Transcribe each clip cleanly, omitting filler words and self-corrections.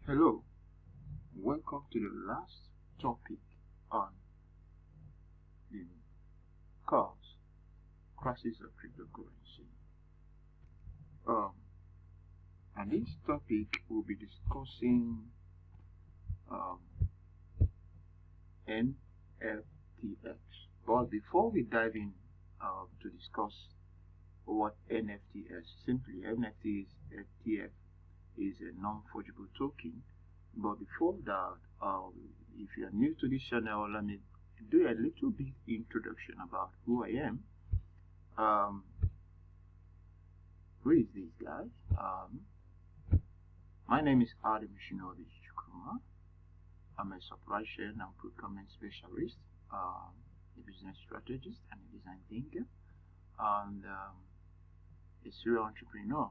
Hello, welcome to the last topic on the course Crisis of Cryptocurrency. And this topic will be discussing NFTs. But before we dive in to discuss what NFT is, simply NFT is a non-fungible token. But before that, if you are new to this channel, let me do a little bit introduction about who I am. Who is this guy? My name is Adam Shinobi Chukwuma. I'm a supply chain and procurement specialist, a business strategist, and a design thinker, and a serial entrepreneur.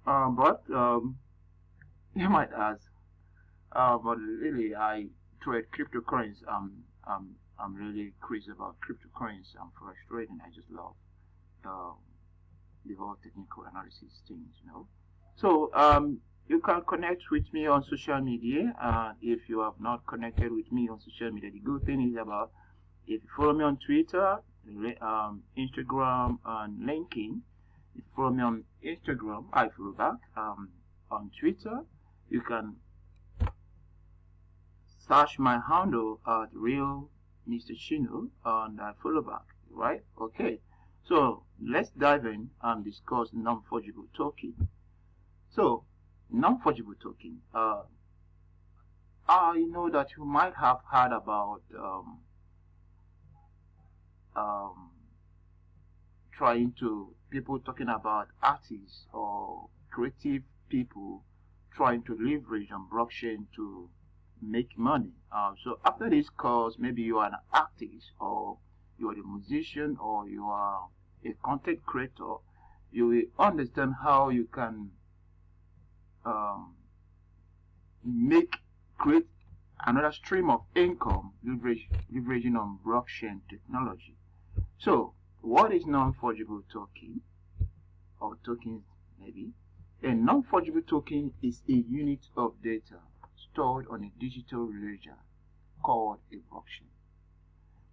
But you might ask, but really, I trade cryptocurrency. I'm really crazy about cryptocurrency. I'm forex trading. I just love the whole technical analysis things. So you can connect with me on social media. If you have not connected with me on social media, the good thing is about if you follow me on Twitter, Instagram, and LinkedIn. If you follow me on Instagram, I follow back. On Twitter, you can search my handle at real Mr. Chino and I follow back, right? Okay, so let's dive in and discuss non-fungible token. So non-fungible token, I know that you might have heard about people talking about artists or creative people trying to leverage on blockchain to make money. So after this course, maybe you are an artist, or you are a musician, or you are a content creator. You will understand how you can create another stream of income leveraging on blockchain technology. So what is non-fungible token, or tokens maybe? A non-fungible token is a unit of data stored on a digital ledger called a blockchain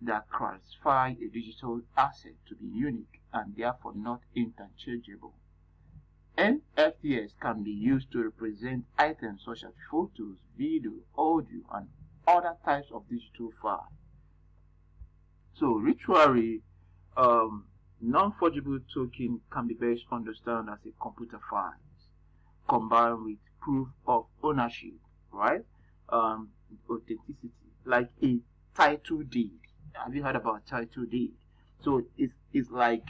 that classify a digital asset to be unique and therefore not interchangeable. NFTs can be used to represent items such as photos, video, audio, and other types of digital files. So literally, non-fungible token can be best understood as a computer files combined with proof of ownership, right? Authenticity, like a title deed. Have you heard about title deed? So it's like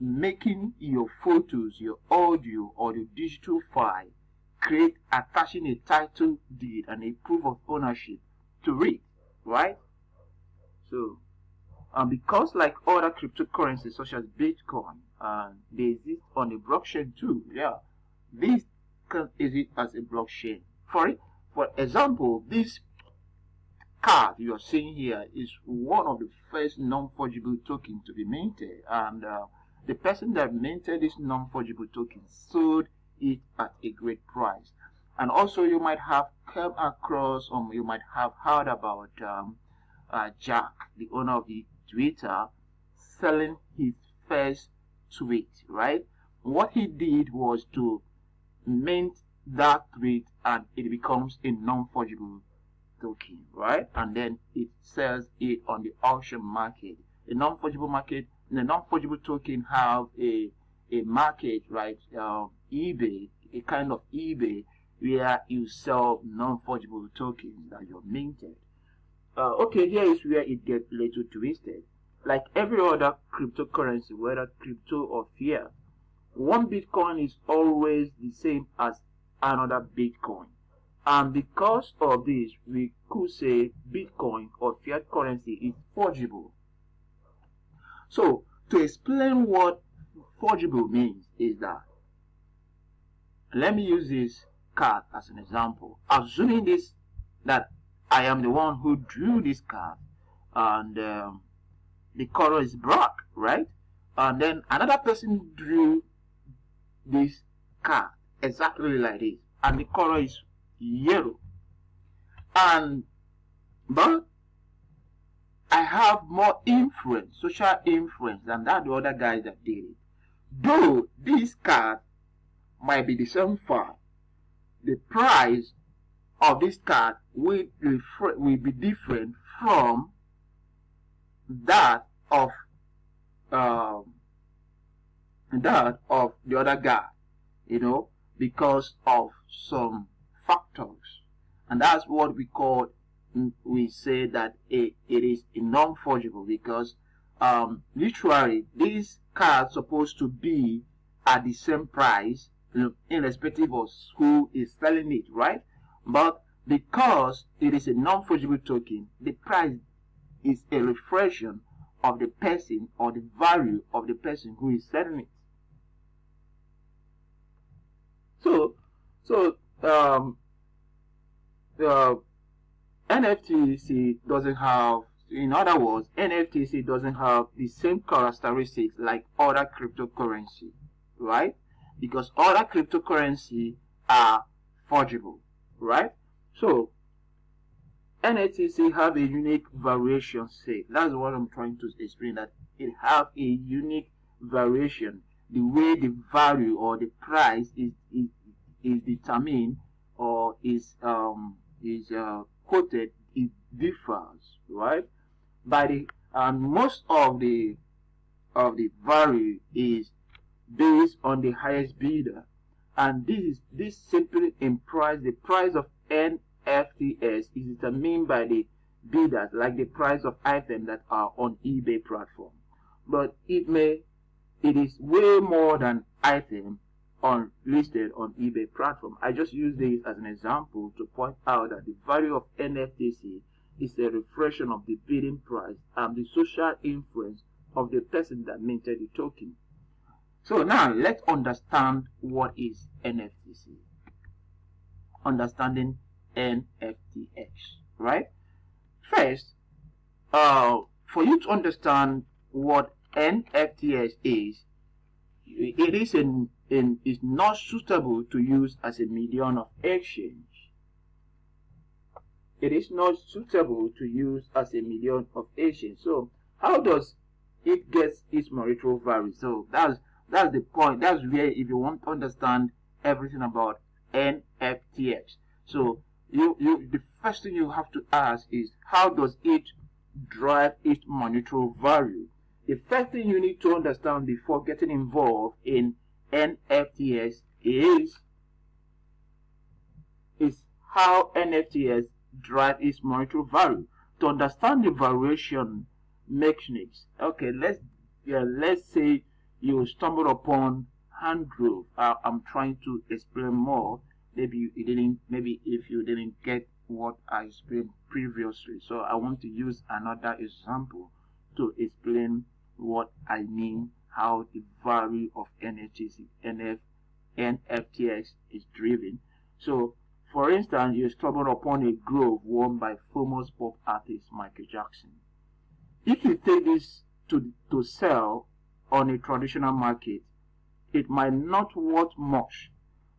making your photos, your audio, or your digital file, attaching a title deed and a proof of ownership to it, right? So because like other cryptocurrencies such as Bitcoin, they exist on the blockchain too. Yeah, this can exist as a blockchain. For example, this card you are seeing here is one of the first non-fungible tokens to be minted, and the person that minted this non-fungible token sold it at a great price. And also, you might have come across, or you might have heard about Jack, the owner of the Twitter, selling his first tweet, right? What he did was to mint that tweet and it becomes a non-fungible token, right? And then it sells it on the auction market. The non-fungible token have a market, right? eBay, a kind of eBay where you sell non-fungible tokens that you're minted. Okay, here is where it gets a little twisted. Like every other cryptocurrency, whether crypto or fiat, one Bitcoin is always the same as another Bitcoin. And because of this, we could say Bitcoin or fiat currency is fungible. So, to explain what fungible means is that, let me use this card as an example. Assuming that I am the one who drew this card, and the color is black, right? And then another person drew this card exactly like this, and the color is euro. But I have more influence, social influence, than that the other guys that did it. Though this card might be the same file, the price of this card will be different from that of the other guy, because of some factors, and that's what we say that it is non-fungible, because literally this card supposed to be at the same price, irrespective of who is selling it, right? But because it is a non-fungible token, the price is a reflection of the person or the value of the person who is selling it. So NFTC doesn't have, in other words, NFTC doesn't have the same characteristics like other cryptocurrency, right? Because other cryptocurrency are fungible, right? So NFTC have a unique variation set. That's what I'm trying to explain, that it have a unique variation. The way the value or the price is determined or is quoted, it differs, right? Most of the value is based on the highest bidder, and this simply implies the price of NFTs is determined by the bidders, like the price of items that are on eBay platform. But it is way more than items listed on eBay platform. I just use this as an example to point out that the value of NFTC is a reflection of the bidding price and the social influence of the person that minted the token. So now let's understand what is NFTC. Understanding NFTX, right? First, for you to understand what NFTX is, it is not suitable to use as a medium of exchange. It is not suitable to use as a medium of exchange. So how does it get its monetary value? So that's the point. That's where, if you want to understand everything about NFTX, so the first thing you have to ask is, how does it drive its monetary value? The first thing you need to understand before getting involved in NFTs is how NFTs drive its monetary value. To understand the valuation mechanics, okay, let's say you stumbled upon hand groove. I'm trying to explain more. Maybe if you didn't get what I explained previously, so I want to use another example to explain what I mean, how the value of NFTX is driven. So, for instance, you stumbled upon a grove worn by famous pop artist Michael Jackson. If you take this to sell on a traditional market, it might not worth much.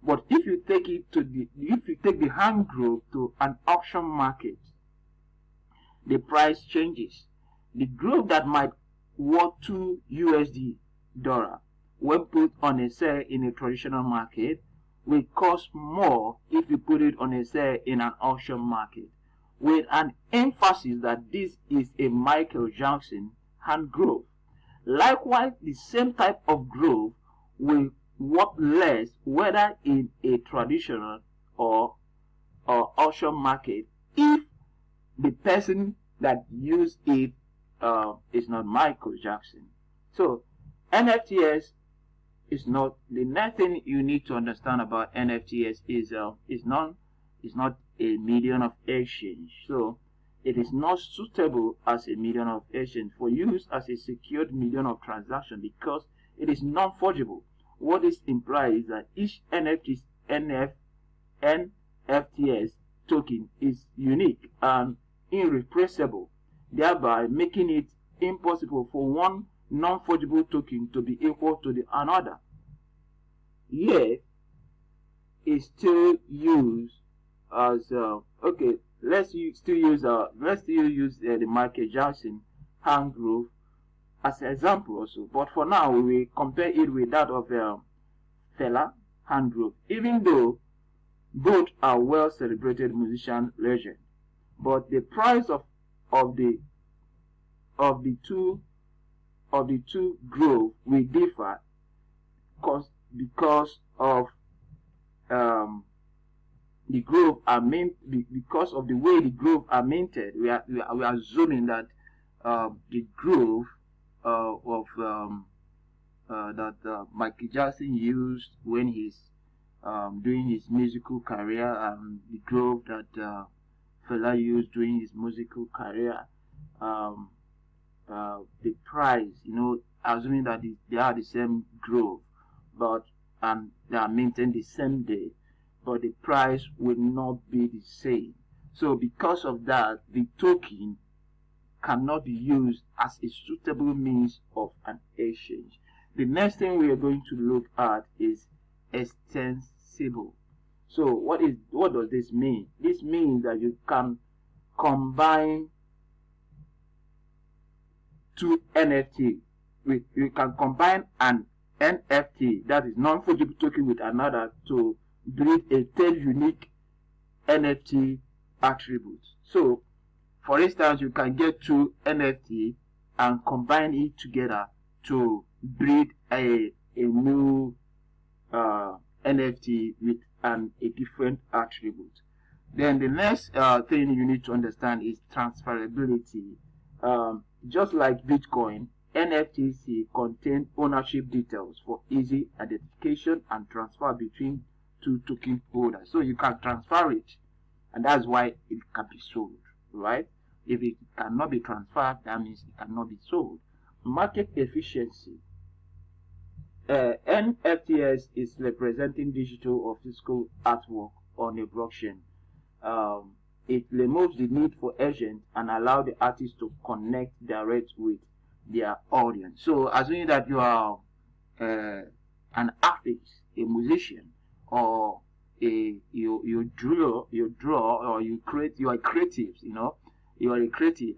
But if you take the hand grove to an auction market, the price changes. The grove that might worth $2 when put on a sale in a traditional market will cost more if you put it on a sale in an auction market, with an emphasis that this is a Michael Jackson hand grove. Likewise, the same type of grove will worth less whether in a traditional or auction market if the person that used it is not Michael Jackson. So NFTs is not, the next thing you need to understand about NFTs is not a medium of exchange. So it is not suitable as a medium of exchange for use as a secured medium of transaction because it is non-fungible. What this implies is that each NFTs token is unique and irreplaceable, thereby making it impossible for one non-fungible token to be equal to the another. Yet, it still used as okay. Still use the Michael Jackson hand groove as an example also. But for now, we will compare it with that of Fela hand groove. Even though both are well celebrated musician legends, but the price of the two groove will differ because of the groove are because of the way the groove are minted. We are assuming that the groove that Michael Jackson used when he's doing his musical career, and the groove that Fela used during his musical career, the price, assuming that they are the same groove, and they are maintained the same day, but the price will not be the same. So because of that, the token cannot be used as a suitable means of an exchange. The next thing we are going to look at is extensible. So what does this mean? This means that you can combine two NFT you can combine an NFT, that is non-fungible token, with another to build a 10 unique NFT attributes. So for instance, you can get two NFT and combine it together to build a new NFT with a different attribute. Then the next thing you need to understand is transferability. Just like Bitcoin, NFTs contain ownership details for easy identification and transfer between two token holders. So you can transfer it, and that's why it can be sold, right? If it cannot be transferred, that means it cannot be sold. Market efficiency. NFTs is representing digital or physical artwork on a blockchain. It removes the need for agents and allow the artist to connect direct with their audience. So assuming that you are an artist, a musician, or you draw, or you are creative, you are a creative.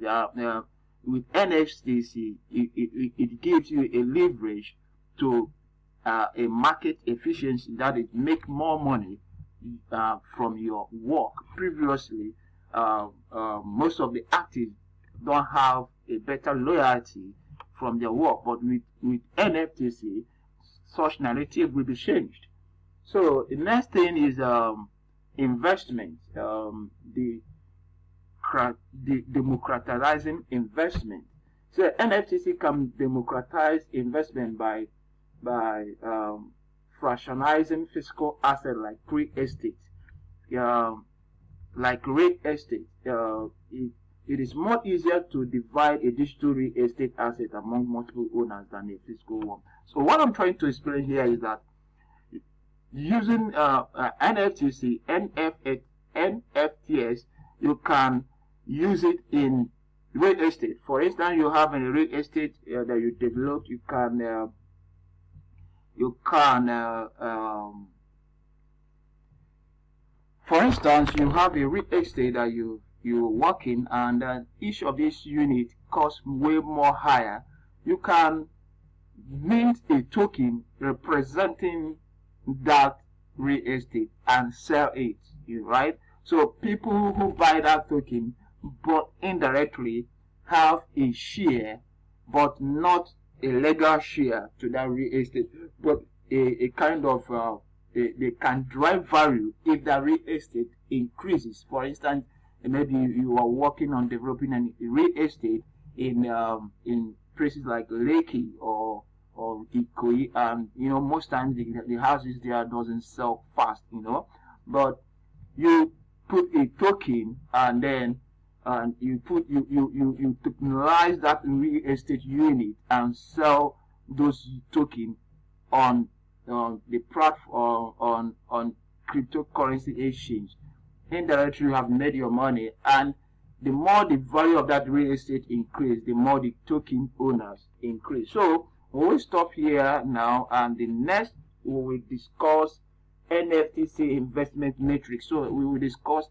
With NFTs, it gives you a leverage to a market efficiency, that is, make more money from your work. Previously, most of the artists don't have a better loyalty from their work, but with NFTs, such narrative will be changed. So the next thing is investment, the democratizing investment. So NFTs can democratize investment by fractionalizing physical assets like real estate. It is more easier to divide a digital real estate asset among multiple owners than a physical one. So what I'm trying to explain here is that using NFTs, you can use it in real estate. For instance, you have a real estate that you developed. For instance, you have a real estate that you work in, and each of these units costs way more higher. You can mint a token representing that real estate and sell it, right? So people who buy that token, but indirectly have a share, but not a legal share to that real estate, but a kind of they can drive value if the real estate increases. For instance, maybe you are working on developing a real estate in places like Lekki or Ikoyi, and most times the houses there doesn't sell fast, but you put a token, and then you tokenize that real estate unit and sell those tokens on the platform, on cryptocurrency exchange. Indirectly, you have made your money, and the more the value of that real estate increase, the more the token owners increase. So we will stop here now, and the next we will discuss NFTs investment matrix. So we will discuss